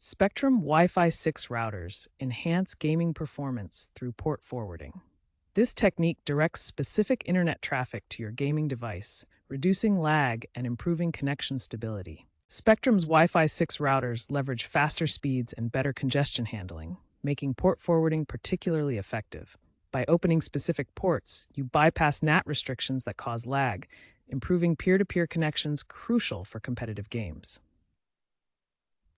Spectrum Wi-Fi 6 routers enhance gaming performance through port forwarding. This technique directs specific internet traffic to your gaming device, reducing lag and improving connection stability. Spectrum's Wi-Fi 6 routers leverage faster speeds and better congestion handling, making port forwarding particularly effective. By opening specific ports, you bypass NAT restrictions that cause lag, improving peer-to-peer connections crucial for competitive games.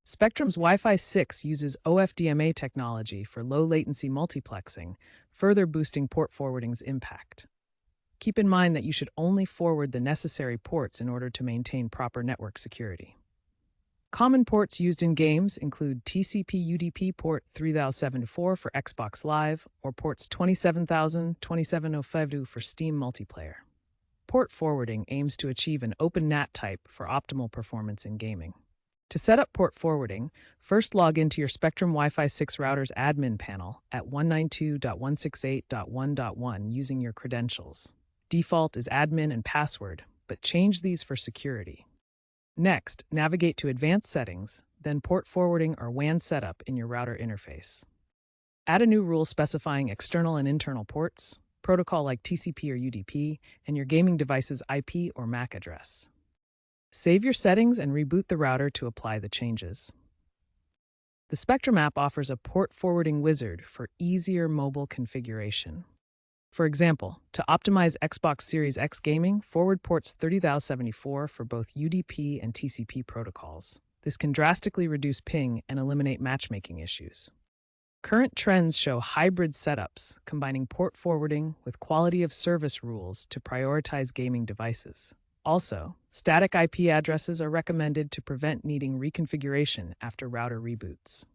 Spectrum's Wi-Fi 6 uses OFDMA technology for low-latency multiplexing, further boosting port forwarding's impact. Keep in mind that you should only forward the necessary ports in order to maintain proper network security. Common ports used in games include TCP/UDP port 3074 for Xbox Live or ports 27000, 27052 for Steam multiplayer. Port forwarding aims to achieve an open NAT type for optimal performance in gaming. To set up port forwarding, first log into your Spectrum Wi-Fi 6 router's admin panel at 192.168.1.1 using your credentials. Default is admin and password, but change these for security. Next, navigate to Advanced Settings, then Port Forwarding or WAN Setup in your router interface. Add a new rule specifying external and internal ports, protocol like TCP or UDP, and your gaming device's IP or MAC address. Save your settings and reboot the router to apply the changes. The Spectrum app offers a port forwarding wizard for easier mobile configuration. For example, to optimize Xbox Series X gaming, forward ports 30074 for both UDP and TCP protocols. This can drastically reduce ping and eliminate matchmaking issues. Current trends show hybrid setups, combining port forwarding with quality of service rules to prioritize gaming devices. Also, static IP addresses are recommended to prevent needing reconfiguration after router reboots.